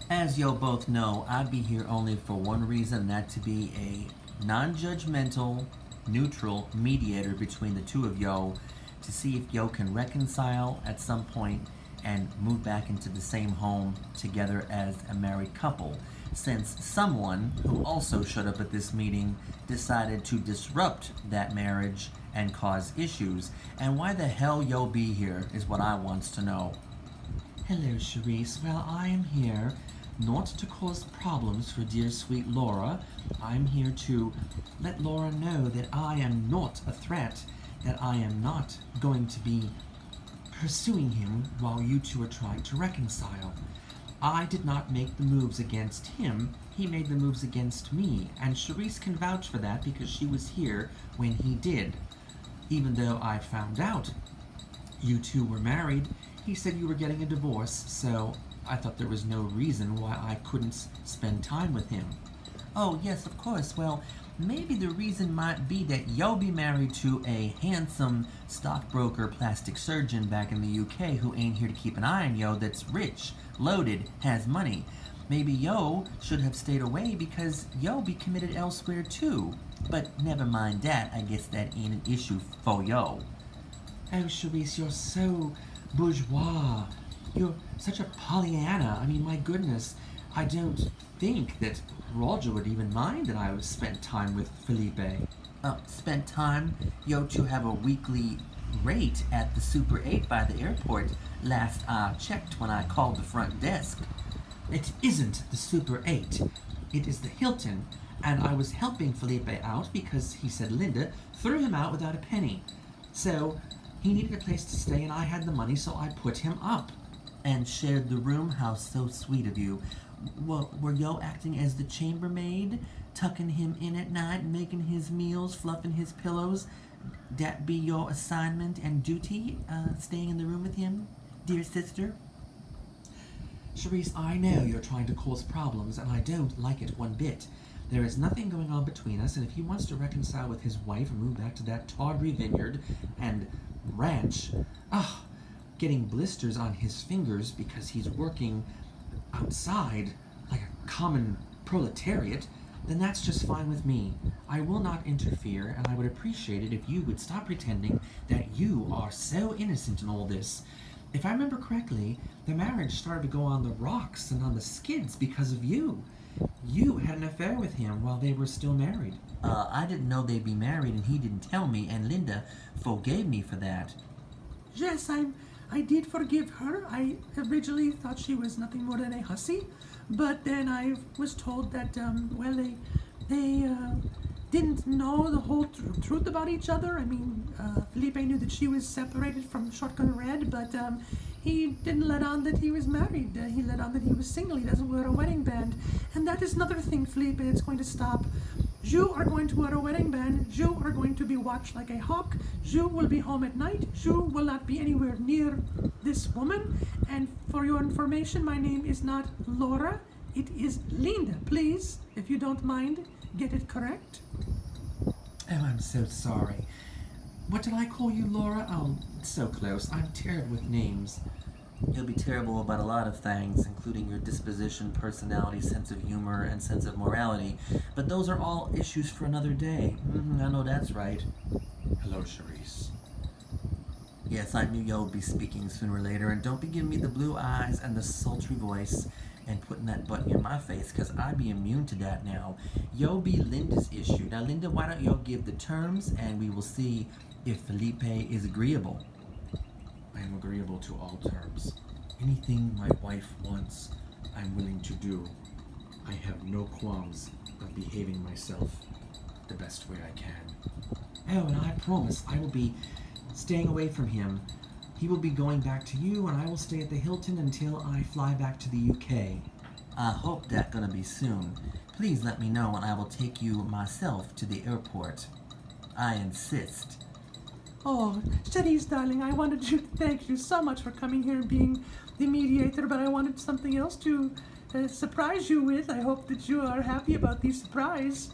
As you both know, I'd be here only for one reason, and that to be a non-judgmental, neutral mediator between the two of yo to see if yo can reconcile at some point and move back into the same home together as a married couple, since someone who also showed up at this meeting decided to disrupt that marriage and cause issues. And why the hell yo be here is what I wants to know. Hello, Charisse. Well, I am here not to cause problems for dear sweet Laura. I'm here to let Laura know that I am not a threat, that I am not going to be pursuing him while you two are trying to reconcile. I did not make the moves against him, he made the moves against me, and Charisse can vouch for that because she was here when he did. Even though I found out you two were married, he said you were getting a divorce, so I thought there was no reason why I couldn't spend time with him. Oh, yes, of course. Well, maybe the reason might be that yo be married to a handsome stockbroker plastic surgeon back in the UK who ain't here to keep an eye on yo, that's rich, loaded, has money. Maybe yo should have stayed away because yo be committed elsewhere too. But never mind that, I guess that ain't an issue for yo. Oh, Charisse, you're so bourgeois. You're such a Pollyanna. I mean, my goodness, I don't think that Roger would even mind that I would spend time with Felipe. Spent time? Yo, to have a weekly rate at the Super 8 by the airport. Last I checked when I called the front desk. It isn't the Super 8. It is the Hilton. And I was helping Felipe out because he said Linda threw him out without a penny. So he needed a place to stay and I had the money, so I put him up. And shared the room? How so sweet of you. Well, were yo acting as the chambermaid, tucking him in at night, making his meals, fluffing his pillows? That be your assignment and duty, staying in the room with him, dear sister? Charisse, I know you're trying to cause problems, and I don't like it one bit. There is nothing going on between us, and if he wants to reconcile with his wife and move back to that tawdry vineyard and ranch, getting blisters on his fingers because he's working outside like a common proletariat, then that's just fine with me. I will not interfere, and I would appreciate it if you would stop pretending that you are so innocent in all this. If I remember correctly, the marriage started to go on the rocks and on the skids because of you. You had an affair with him while they were still married. I didn't know they'd be married, and he didn't tell me, and Linda forgave me for that. Yes, I did forgive her. I originally thought she was nothing more than a hussy, but then I was told that, they didn't know the whole truth about each other. I mean, Felipe knew that she was separated from Shotgun Red, but he didn't let on that he was married. He let on that he was single. He doesn't wear a wedding band. And that is another thing, Felipe, it's going to stop. You are going to wear a wedding band. You are going to be watched like a hawk. You will be home at night. You will not be anywhere near this woman. And for your information, my name is not Laura. It is Linda. Please, if you don't mind, get it correct. Oh, I'm so sorry. What did I call you, Laura? Oh, it's so close. I'm terrible with names. You'll be terrible about a lot of things, including your disposition, personality, sense of humor, and sense of morality. But those are all issues for another day. I know that's right. Hello, Charisse. Yes, I knew y'all would be speaking sooner or later, and don't be giving me the blue eyes and the sultry voice and putting that button in my face, because I'd be immune to that now. Yo be Linda's issue. Now, Linda, why don't y'all give the terms, and we will see if Felipe is agreeable. I am agreeable to all terms. Anything my wife wants, I'm willing to do. I have no qualms of behaving myself the best way I can. Oh, and I promise I will be staying away from him. He will be going back to you, and I will stay at the Hilton until I fly back to the UK. I hope that's gonna be soon. Please let me know, and I will take you myself to the airport. I insist. Oh, Charisse, darling, I wanted to thank you so much for coming here and being the mediator, but I wanted something else to surprise you with. I hope that you are happy about the surprise.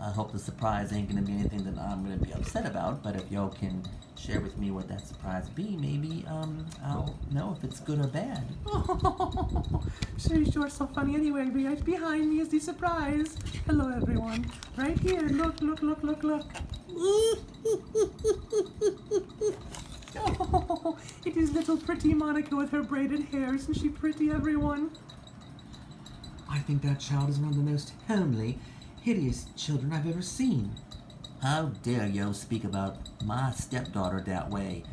I hope the surprise ain't gonna be anything that I'm gonna be upset about, but if y'all can share with me what that surprise be, maybe I'll know if it's good or bad. Oh, Charisse, you're so funny. Anyway, right behind me is the surprise. Hello, everyone. Right here. Look, look, look, look, look. Oh, it is little pretty Monica with her braided hair. Isn't she pretty, everyone? I think that child is one of the most homely, hideous children I've ever seen. How dare yo speak about my stepdaughter that way?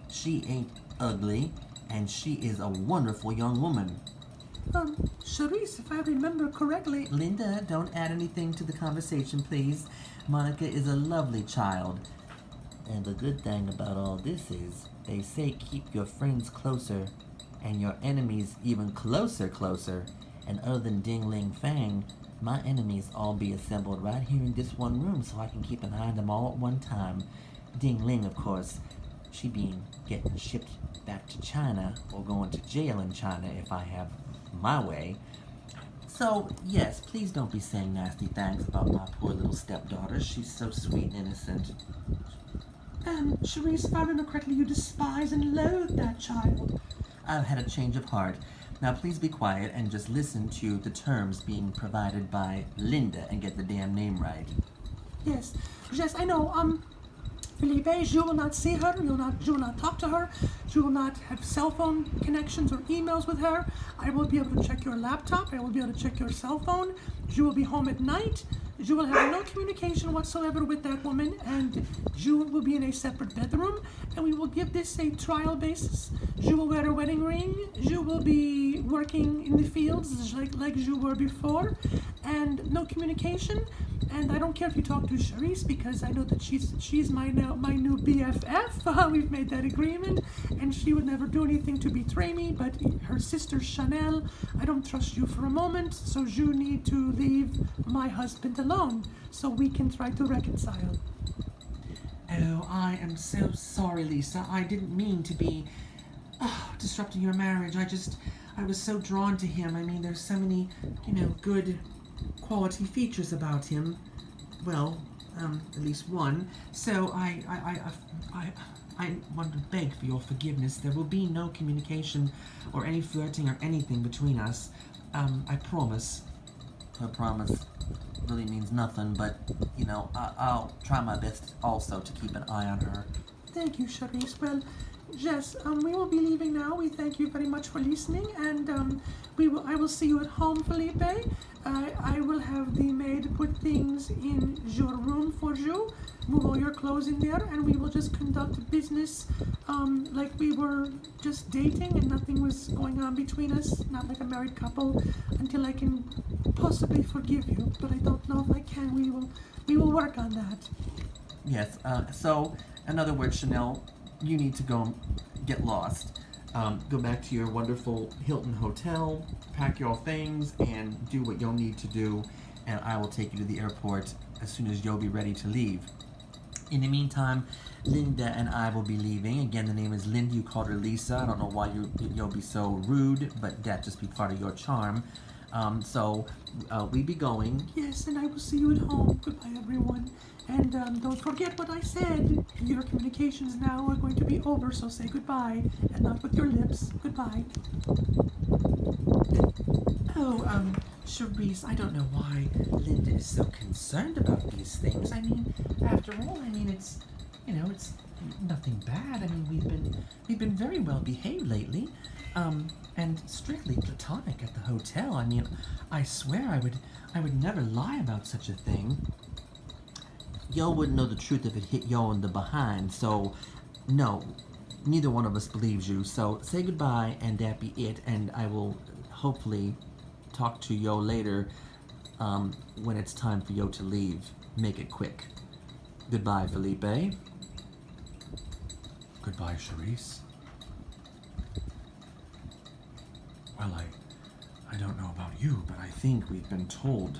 She ain't ugly, and she is a wonderful young woman. Charisse, if I remember correctly. Linda, don't add anything to the conversation, please. Monica is a lovely child. And the good thing about all this is, they say keep your friends closer, and your enemies even closer. And other than Ding Ling Fang, my enemies all be assembled right here in this one room so I can keep an eye on them all at one time. Ding Ling, of course, she being getting shipped back to China or going to jail in China if I have my way. So, yes, please don't be saying nasty things about my poor little stepdaughter. She's so sweet and innocent. Charisse, if I remember correctly, you despise and loathe that child. I've had a change of heart. Now please be quiet and just listen to the terms being provided by Linda and get the damn name right. Yes, I know. Felipe, you will not see her. You will not talk to her. You will not have cell phone connections or emails with her. I will be able to check your laptop. I will be able to check your cell phone. You will be home at night. You will have no communication whatsoever with that woman, and you will be in a separate bedroom, and we will give this a trial basis. You will wear a wedding ring. You will be working in the fields like you were before, and no communication. And I don't care if you talk to Charisse, because I know that she's my new BFF. We've made that agreement, and she would never do anything to betray me. But her sister Chanel, I don't trust you for a moment, so you need to leave my husband alone so we can try to reconcile. Oh, I am so sorry, Lisa. I didn't mean to be disrupting your marriage. I was so drawn to him. I mean, there's so many, good quality features about him. Well, at least one. So I want to beg for your forgiveness. There will be no communication or any flirting or anything between us. I promise. Her promise really means nothing, but, I'll try my best also to keep an eye on her. Thank you, Charisse. Well, Jess, we will be leaving now. We thank you very much for listening, and I will see you at home, Felipe. I will have the maid put things in your room for you, move all your clothes in there, and we will just conduct business like we were just dating and nothing was going on between us, not like a married couple, until I can possibly forgive you. But I don't know if I can. We will work on that. Yes, so, in other words, Chanel, you need to go get lost. Go back to your wonderful Hilton hotel, pack your things, and do what you'll need to do, and I will take you to the airport as soon as you'll be ready to leave. In the meantime, Linda and I will be leaving. Again, the name is Linda. You called her Lisa. I don't know why you'll be so rude, but that just be part of your charm. So we be going. Yes, and I will see you at home. Goodbye, everyone. And don't forget what I said. Your communications now are going to be over, so say goodbye, and not with your lips. Goodbye. Oh, Charisse, I don't know why Linda is so concerned about these things. I mean, after all, it's, it's nothing bad. I mean, we've been very well behaved lately, and strictly platonic at the hotel. I mean, I swear I would never lie about such a thing. Yo wouldn't know the truth if it hit yo in the behind, so no, neither one of us believes you. So say goodbye, and that be it, and I will hopefully talk to yo later when it's time for yo to leave. Make it quick. Goodbye, Felipe. Goodbye, Charisse. Well, I don't know about you, but I think we've been told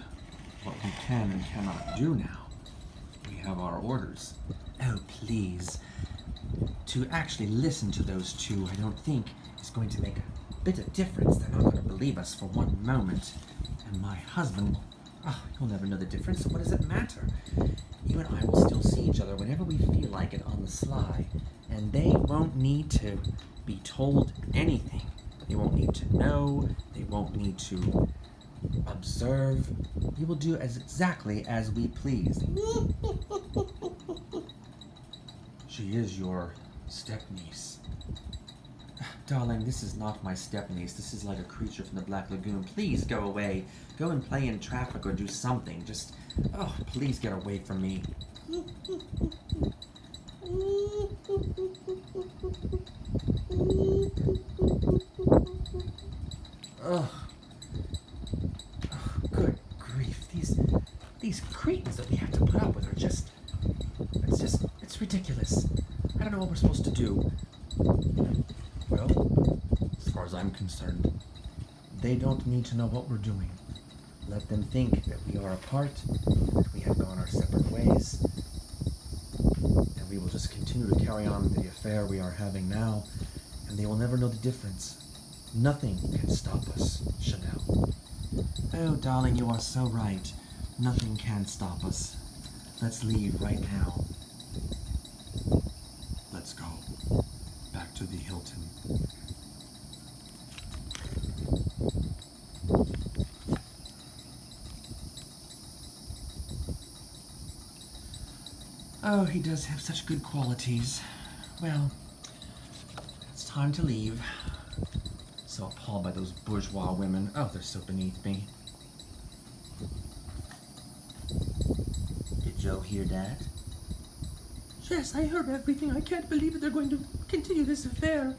what we can and cannot do now. We have our orders. Oh, please. To actually listen to those two, I don't think is going to make a bit of difference. They're not going to believe us for one moment. And my husband, he'll never know the difference, so what does it matter? You and I will still see each other whenever we feel like it on the sly. And they won't need to be told anything. They won't need to know. They won't need to observe. We will do as exactly as we please. She is your step-niece. Darling, this is not my step-niece. This is like a creature from the Black Lagoon. Please go away. Go and play in traffic or do something. Just, oh, please get away from me. Ugh. Oh, good grief. These cretins that we have to put up with are just, it's ridiculous. I don't know what we're supposed to do. Well, as far as I'm concerned, they don't need to know what we're doing. Let them think that we are apart, that we have gone our separate ways, And we will just continue to carry on the affair we are having now, and they will never know the difference. Nothing can stop us, Chanel. Oh, darling, you are so right. Nothing can stop us. Let's leave right now. Let's go. Back to the Hilton. Oh, he does have such good qualities. Well, it's time to leave. So appalled by those bourgeois women. Oh, they're so beneath me. Did Joe hear that? Yes, I heard everything. I can't believe that they're going to continue this affair.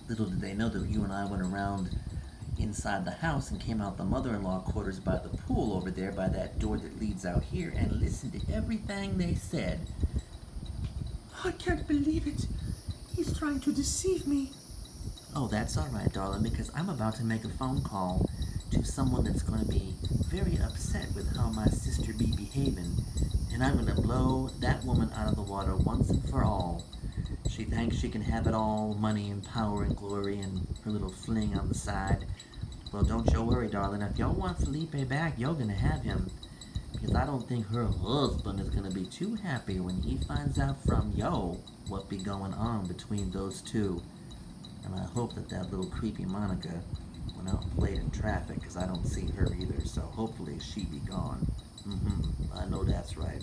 Little did they know that you and I went around inside the house and came out the mother-in-law quarters by the pool over there by that door that leads out here and listened to everything they said. I can't believe it. He's trying to deceive me. Oh, that's all right, darling, because I'm about to make a phone call to someone that's going to be very upset with how my sister be behaving, and I'm going to blow that woman out of the water once and for all. She thinks she can have it all, money and power and glory and her little fling on the side. Well, don't you worry, darling. If y'all want Felipe back, you're going to have him. Because I don't think her husband is going to be too happy when he finds out from yo what be going on between those two. And I hope that that little creepy Monica went out and played in traffic, because I don't see her either, so hopefully she be gone. I know that's right.